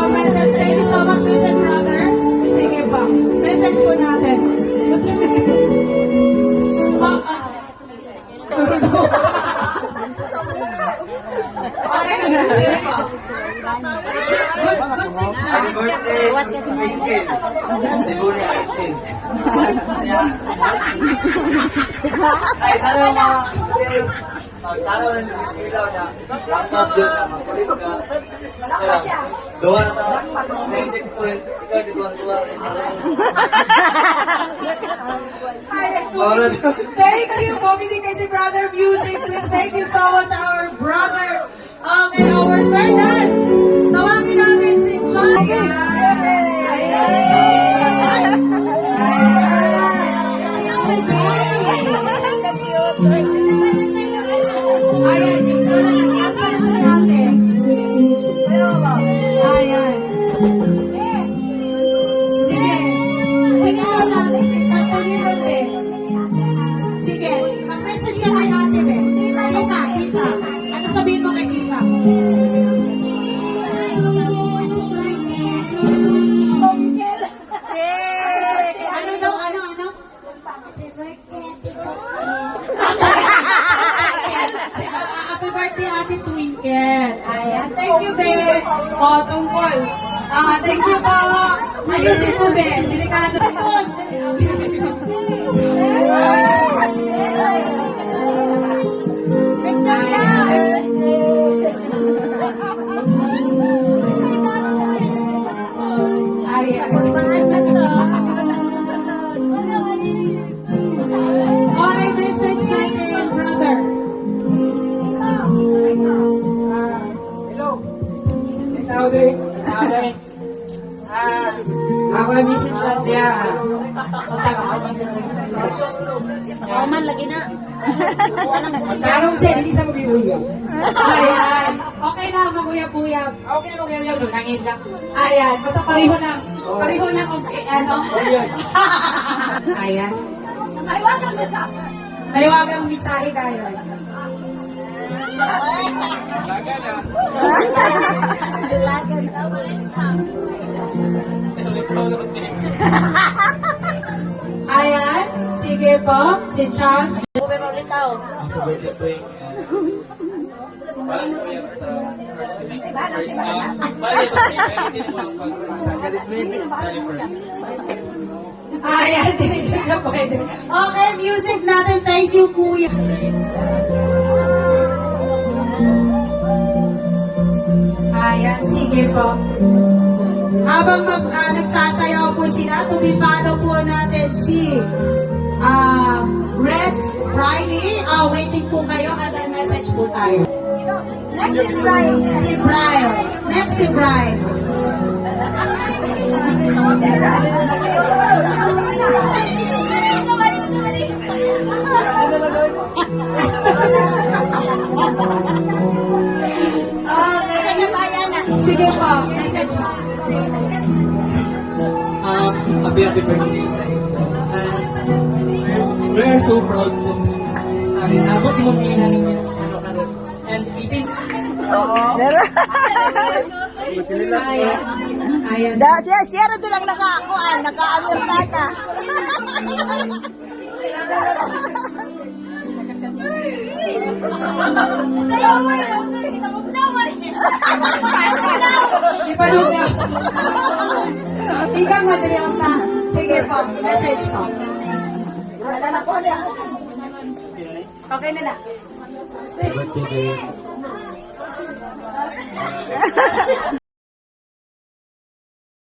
Mag-message. Thank you so much, Vincent brother. Sige pa. Message po natin. Okay na. Sige pa. Good things. Happy birthday, Michael. Sibuni 18. Ay, sana yung mga taraw ng Biskilaw na langkas doon na mga polis ka. Doon na ta, may checkpoint, ikaw di ba tuwa rin. Thank you, Bobby kasi Brother Music. Please thank you so much, our brother, and our third dance. Tawagin natin si John. Ayan, asan siya natin? Ayan. Sige. Tingnan mo natin si Sapolino, eh. Sige, mag-message ka kay ate, eh. Tita. Ano sabihin mo kay tita? Ano daw, ano? Happy birthday, Ate Twinkle. Ayan, thank you, be. O, tungkol. Thank you po. Ayusin mo, be. Delikado ito. Okay, message natin, brother. Ako misis lang siya. Man lagi na. Sarong siya, hindi sa mag-iuyab. Ayan. Okay na, maguyab-uyab. Okay na mag-iuyab, so nangin lang. Ayan, basta pareho na. Pareho na kung ano. Ayan. Maliwagang mensahe tayo. Dalagan. Ayan, sige po, si Charles. Pero ulit tao. Ayan, tinigil ka pwede. Okay, music natin. Thank you, kuya. Ayan, sige po. Habang nagsasayaw po sila, to be follow po natin si Rex Riley. Waiting po kayo at then message po tayo. Next is Brian. Si Brian. Next si Brian. Sige po, message mo. Happy birthday sa iyo. We are so proud po. Abot mo pilihan ng and eating. Ayan. Ayan. Siya rin lang naka-akuan, naka-Amerikana. Ipaluga. Ikaw madali ang ta. Sige po, message ko. Okay na na.